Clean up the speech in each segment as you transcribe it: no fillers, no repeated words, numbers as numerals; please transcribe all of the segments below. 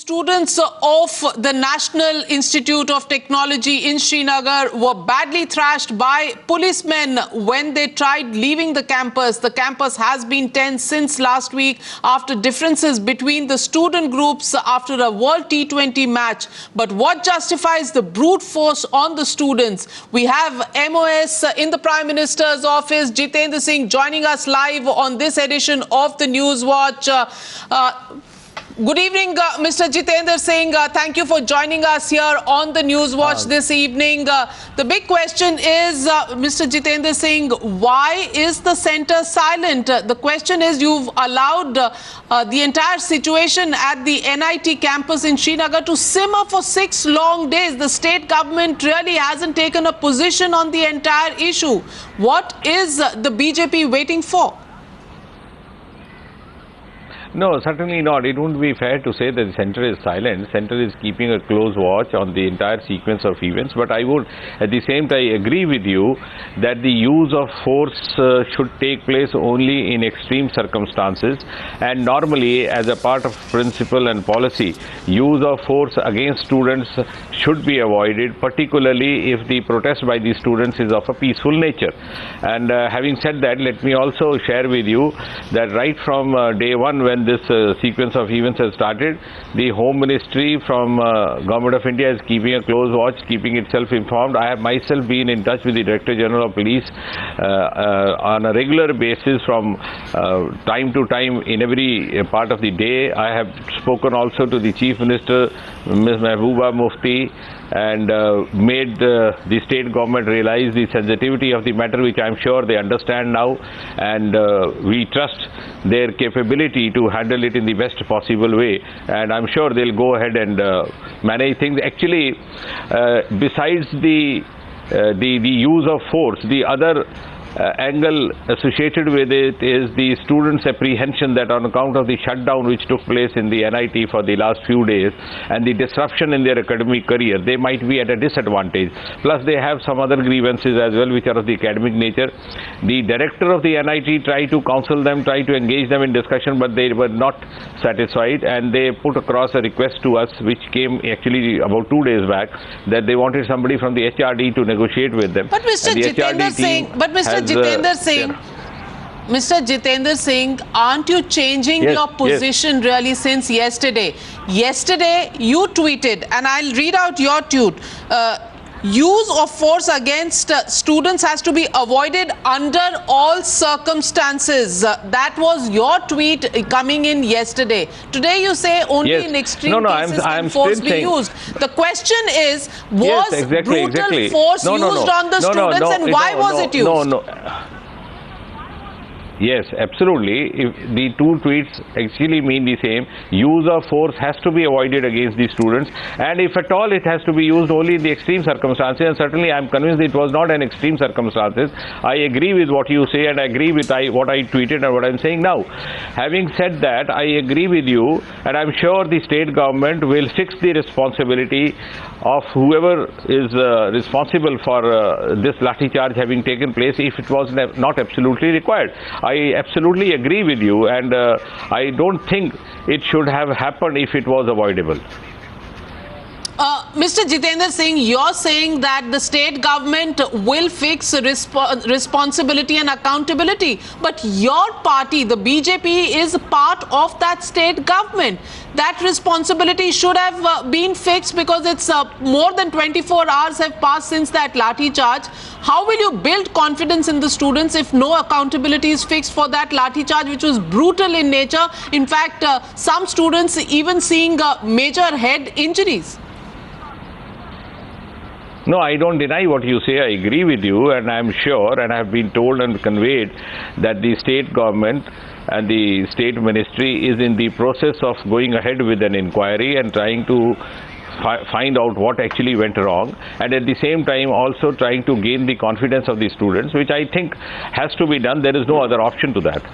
Students of the National Institute of Technology in Srinagar were badly thrashed by policemen when they tried leaving the campus. The campus has been tense since last week after differences between the student groups after a World T20 match. But what justifies the brute force on the students? We have MOS in the Prime Minister's office, Jitendra Singh, joining us live on this edition of the News Watch. Good evening, Mr. Jitendra Singh. Thank you for joining us here on the News Watch this evening. The big question is, Mr. Jitendra Singh, why is the centre silent? The question is, you've allowed the entire situation at the NIT campus in Srinagar to simmer for 6 long days. The state government really hasn't taken a position on the entire issue. What is the BJP waiting for? No, certainly not. It wouldn't be fair to say that the centre is silent. Centre is keeping a close watch on the entire sequence of events. But I would, at the same time, agree with you that the use of force should take place only in extreme circumstances. And normally, as a part of principle and policy, use of force against students should be avoided, particularly if the protest by the students is of a peaceful nature. And having said that, let me also share with you that right from day one, when this sequence of events has started, the Home Ministry from Government of India is keeping a close watch, keeping itself informed. I have myself been in touch with the Director General of Police on a regular basis from time to time in every part of the day. I have spoken also to the Chief Minister, Ms. Mehbooba Mufti, and made the state government realize the sensitivity of the matter, which I am sure they understand now, and we trust their capability to handle it in the best possible way, and I'm sure they'll go ahead and manage things. Actually, besides the use of force, the other angle associated with it is the students' apprehension that on account of the shutdown which took place in the NIT for the last few days and the disruption in their academic career, they might be at a disadvantage. Plus they have some other grievances as well which are of the academic nature. The director of the NIT tried to counsel them, tried to engage them in discussion, but they were not satisfied, and they put across a request to us which came actually about 2 days back, that they wanted somebody from the HRD to negotiate with them. But Mr. Jitendra Singh, aren't you changing your position really since yesterday? Yesterday, you tweeted, and I'll read out your tweet. Use of force against students has to be avoided under all circumstances. That was your tweet coming in yesterday. Today you say only in extreme cases can force be used. The question is, was brutal force used on the students, and why was it used? Yes, absolutely. If the two tweets actually mean the same, use of force has to be avoided against the students, and if at all it has to be used only in the extreme circumstances, and certainly I am convinced it was not an extreme circumstances. I agree with what you say, and I agree with what I tweeted and what I am saying now. Having said that, I agree with you, and I am sure the state government will fix the responsibility of whoever is responsible for this Lathi-Charge having taken place if it was not absolutely required. I absolutely agree with you, and I don't think it should have happened if it was avoidable. Mr. Jitendra Singh, you're saying that the state government will fix responsibility and accountability, but your party, the BJP, is part of that state government. That responsibility should have been fixed because it's more than 24 hours have passed since that Lathi-Charge. How will you build confidence in the students if no accountability is fixed for that Lathi-Charge, which was brutal in nature? In fact, some students even seeing major head injuries. No, I don't deny what you say. I agree with you, and I am sure, and I have been told and conveyed that the state government and the state ministry is in the process of going ahead with an inquiry and trying to find out what actually went wrong, and at the same time also trying to gain the confidence of the students, which I think has to be done. There is no other option to that.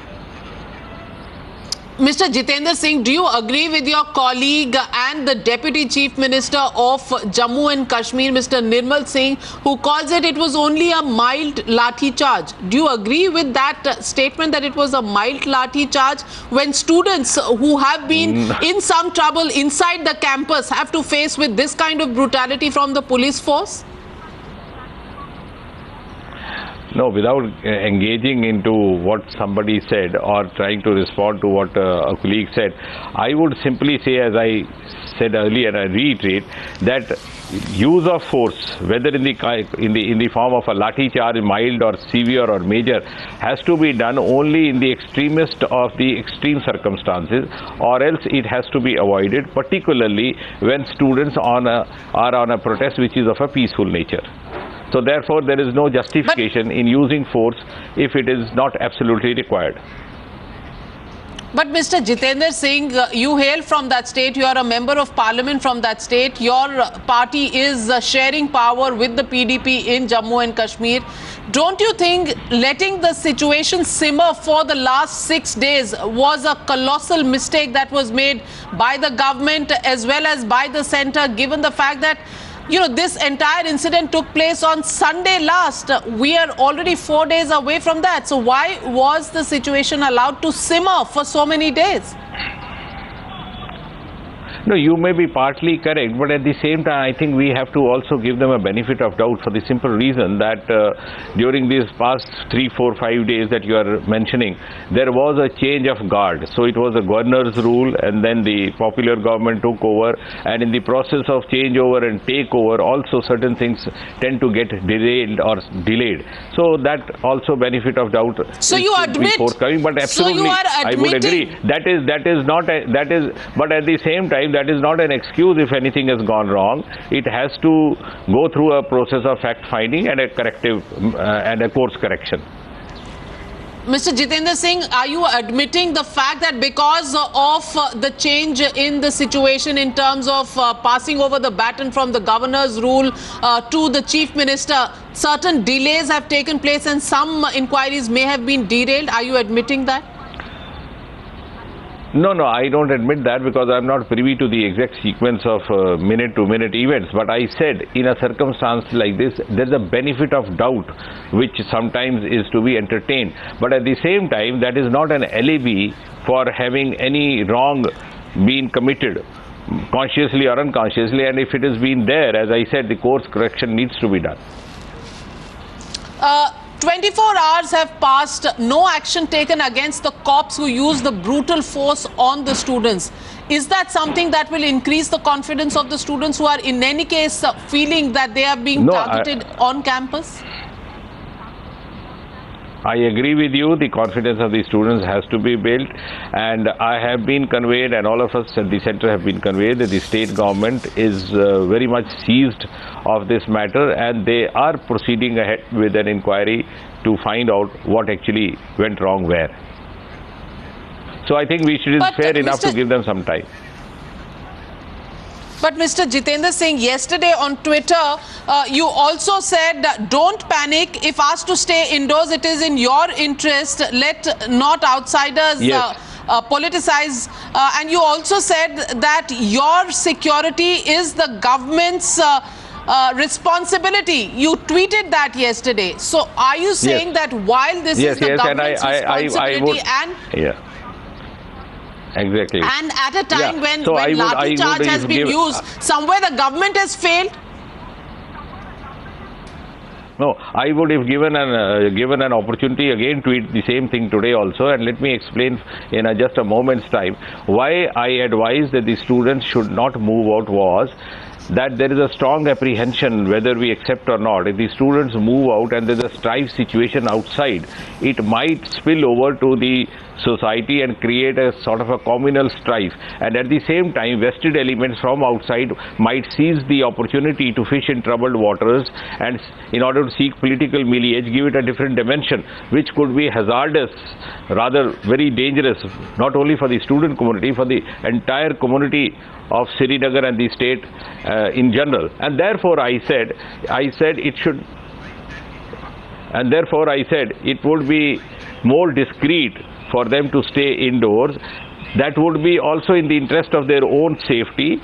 Mr. Jitendra Singh, do you agree with your colleague and the Deputy Chief Minister of Jammu and Kashmir, Mr. Nirmal Singh, who calls it was only a mild Lathi-Charge? Do you agree with that statement that it was a mild Lathi-Charge when students who have been in some trouble inside the campus have to face with this kind of brutality from the police force? No, without engaging into what somebody said or trying to respond to what a colleague said, I would simply say, as I said earlier, and I reiterate, that use of force, whether in the form of a lathi charge, mild or severe or major, has to be done only in the extremist of the extreme circumstances, or else it has to be avoided, particularly when students are on a protest which is of a peaceful nature. So therefore, there is no justification in using force if it is not absolutely required. But Mr. Jitendra Singh, you hail from that state, you are a member of parliament from that state, your party is sharing power with the PDP in Jammu and Kashmir. Don't you think letting the situation simmer for the last 6 days was a colossal mistake that was made by the government as well as by the centre, given the fact that this entire incident took place on Sunday last? We are already 4 days away from that. So why was the situation allowed to simmer for so many days? No, you may be partly correct, but at the same time, I think we have to also give them a benefit of doubt for the simple reason that during these past 3, 4, 5 days that you are mentioning, there was a change of guard. So it was a governor's rule, and then the popular government took over, and in the process of changeover and takeover, also certain things tend to get derailed or delayed. So that also benefit of doubt so you admit, forthcoming, but absolutely, so you are I would agree. That is not but at the same time, that is not an excuse if anything has gone wrong. It has to go through a process of fact-finding and a corrective and a course correction. Mr. Jitendra Singh, are you admitting the fact that because of the change in the situation in terms of passing over the baton from the governor's rule to the chief minister, certain delays have taken place and some inquiries may have been derailed? Are you admitting that? No, I don't admit that, because I'm not privy to the exact sequence of minute-to-minute events. But I said, in a circumstance like this, there's a benefit of doubt which sometimes is to be entertained. But at the same time, that is not an alibi for having any wrong being committed, consciously or unconsciously. And if it has been there, as I said, the course correction needs to be done. 24 hours have passed, no action taken against the cops who use the brutal force on the students. Is that something that will increase the confidence of the students who are in any case feeling that they are being targeted on campus? I agree with you. The confidence of the students has to be built, and I have been conveyed, and all of us at the centre have been conveyed, that the state government is very much seized of this matter, and they are proceeding ahead with an inquiry to find out what actually went wrong where. So I think it is fair enough to give them some time. But Mr. Jitendra Singh, yesterday on Twitter, you also said, don't panic. If asked to stay indoors, it is in your interest. Let not outsiders politicize. And you also said that your security is the government's responsibility. You tweeted that yesterday. So are you saying that while this is the government's responsibility Exactly. And at a time when Lathi-Charge has been used, somewhere the government has failed? No, I would have given an opportunity again to tweet the same thing today also, and let me explain in just a moment's time why I advised that the students should not move out was that there is a strong apprehension, whether we accept or not. If the students move out and there's a strife situation outside, it might spill over to the society and create a sort of a communal strife, and at the same time vested elements from outside might seize the opportunity to fish in troubled waters, and in order to seek political millage, give it a different dimension, which could be hazardous, rather very dangerous, not only for the student community, for the entire community of Srinagar and the state in general. And therefore I said it would be more discreet for them to stay indoors that would be also in the interest of their own safety,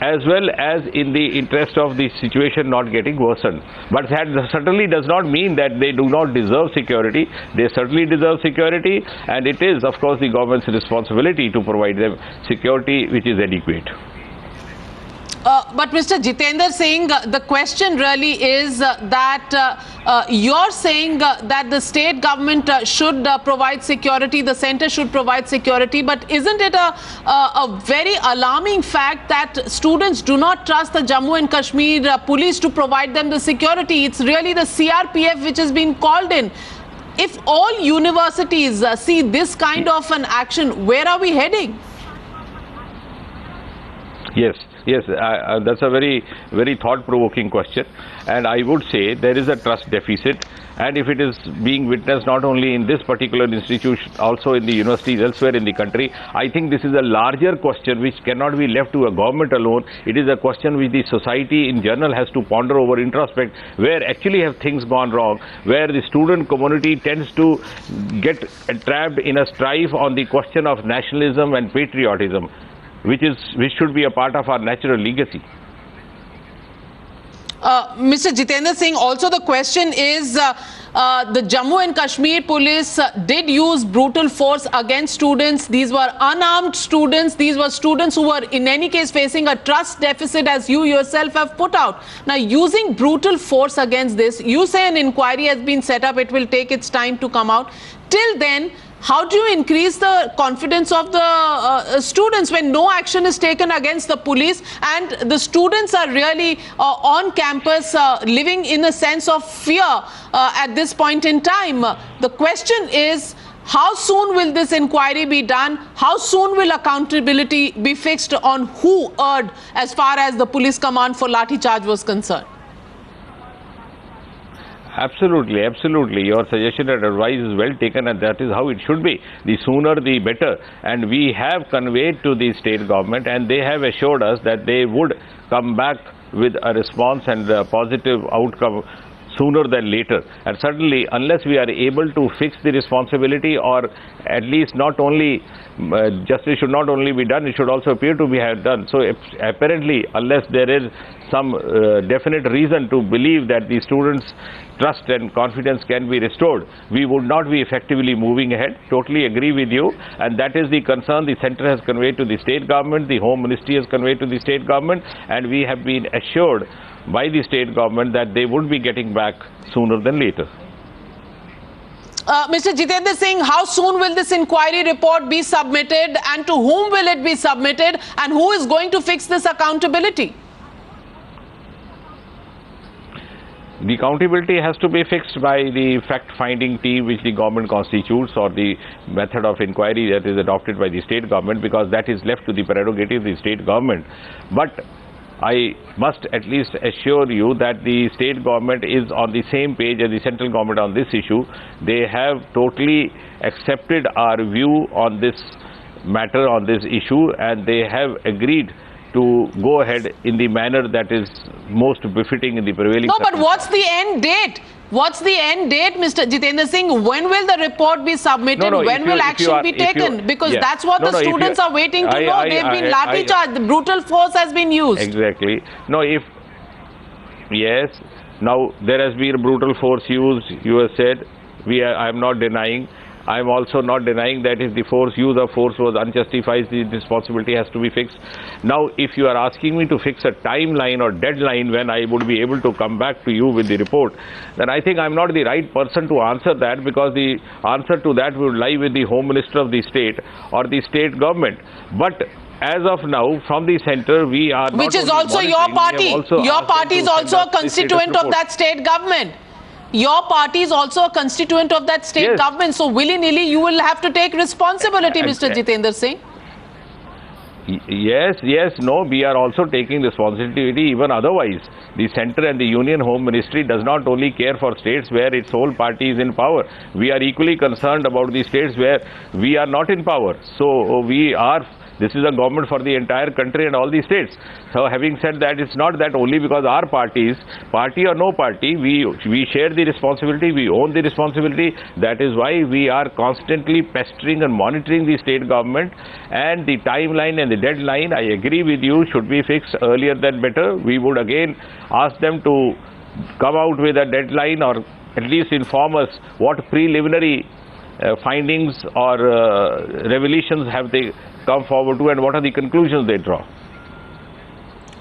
as well as in the interest of the situation not getting worsened. But that certainly does not mean that they do not deserve security. They certainly deserve security, and it is, of course, the government's responsibility to provide them security which is adequate. But Mr. Jitendra Singh, the question really is that you're saying that the state government should provide security, the center should provide security, but isn't it a very alarming fact that students do not trust the Jammu and Kashmir police to provide them the security? It's really the CRPF which has been called in. If all universities see this kind of an action, where are we heading? Yes, that's a very, very thought-provoking question, and I would say there is a trust deficit, and if it is being witnessed not only in this particular institution, also in the universities elsewhere in the country, I think this is a larger question which cannot be left to a government alone. It is a question which the society in general has to ponder over, introspect, where actually have things gone wrong, where the student community tends to get trapped in a strife on the question of nationalism and patriotism, which should be a part of our natural legacy. Mr. Jitendra Singh, also the question is the Jammu and Kashmir police did use brutal force against students. These were unarmed students. These were students who were in any case facing a trust deficit, as you yourself have put out. Now, using brutal force against this, you say an inquiry has been set up. It will take its time to come out. Till then, how do you increase the confidence of the students when no action is taken against the police and the students are really on campus living in a sense of fear at this point in time? The question is, how soon will this inquiry be done? How soon will accountability be fixed on who erred as far as the police command for Lathi-Charge was concerned? Absolutely, absolutely. Your suggestion and advice is well taken, and that is how it should be. The sooner the better. And we have conveyed to the state government, and they have assured us that they would come back with a response and a positive outcome sooner than later. And certainly, unless we are able to fix the responsibility, or at least not only justice should not only be done, it should also appear to be done. So apparently, unless there is some definite reason to believe that the students' trust and confidence can be restored, we would not be effectively moving ahead. Totally agree with you, and that is the concern the center has conveyed to the state government, the Home Ministry has conveyed to the state government, and we have been assured by the state government that they would be getting back sooner than later. Mr. Jitendra Singh, how soon will this inquiry report be submitted, and to whom will it be submitted, and who is going to fix this accountability? The accountability has to be fixed by the fact-finding team which the government constitutes, or the method of inquiry that is adopted by the state government, because that is left to the prerogative of the state government. But I must at least assure you that the state government is on the same page as the central government on this issue. They have totally accepted our view on this matter, on this issue, and they have agreed to go ahead in the manner that is most befitting in the prevailing. No, but what's the end date? What's the end date, Mr. Jitendra Singh? When will the report be submitted? When will action be taken? Because that's what the students are waiting to know. They've been Lathi-Charge. The brutal force has been used. Exactly. No, yes, now there has been brutal force used, you have said. I am not denying. I am also not denying that if the use of force was unjustified, the responsibility has to be fixed. Now, if you are asking me to fix a timeline or deadline when I would be able to come back to you with the report, then I think I am not the right person to answer that, because the answer to that would lie with the Home Minister of the state or the state government. But as of now, from the center, we are not. Which is also your party. Your party is also a constituent of that state government. Your party is also a constituent of that state government. So willy-nilly, you will have to take responsibility, Mr. Jitendra Singh. Yes, no, we are also taking responsibility even otherwise. The center and the Union Home Ministry does not only care for states where its whole party is in power. We are equally concerned about the states where we are not in power. So we are This is a government for the entire country and all the states. So having said that, it's not that only because our party or no party, we share the responsibility, we own the responsibility. That is why we are constantly pestering and monitoring the state government, and the timeline and the deadline, I agree with you, should be fixed earlier than better. We would again ask them to come out with a deadline, or at least inform us what preliminary findings or revelations have they come forward to, and what are the conclusions they draw.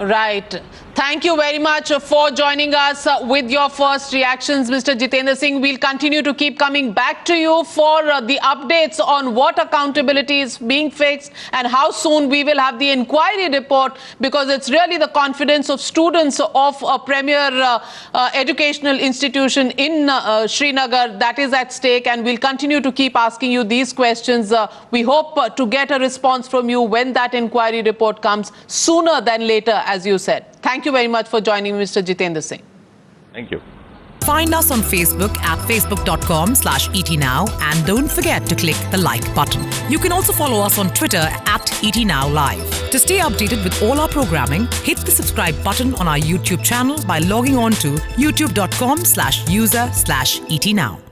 Right. Thank you very much for joining us with your first reactions, Mr. Jitendra Singh. We'll continue to keep coming back to you for the updates on what accountability is being fixed and how soon we will have the inquiry report, because it's really the confidence of students of a premier educational institution in Srinagar that is at stake, and we'll continue to keep asking you these questions. We hope to get a response from you when that inquiry report comes, sooner than later, as you said. Thank you very much for joining me, Mr. Jitendra Singh. Thank you. Find us on Facebook at facebook.com/ETNow, and don't forget to click the like button. You can also follow us on Twitter at ETNowLive. To stay updated with all our programming, hit the subscribe button on our YouTube channel by logging on to youtube.com/user/ETNow.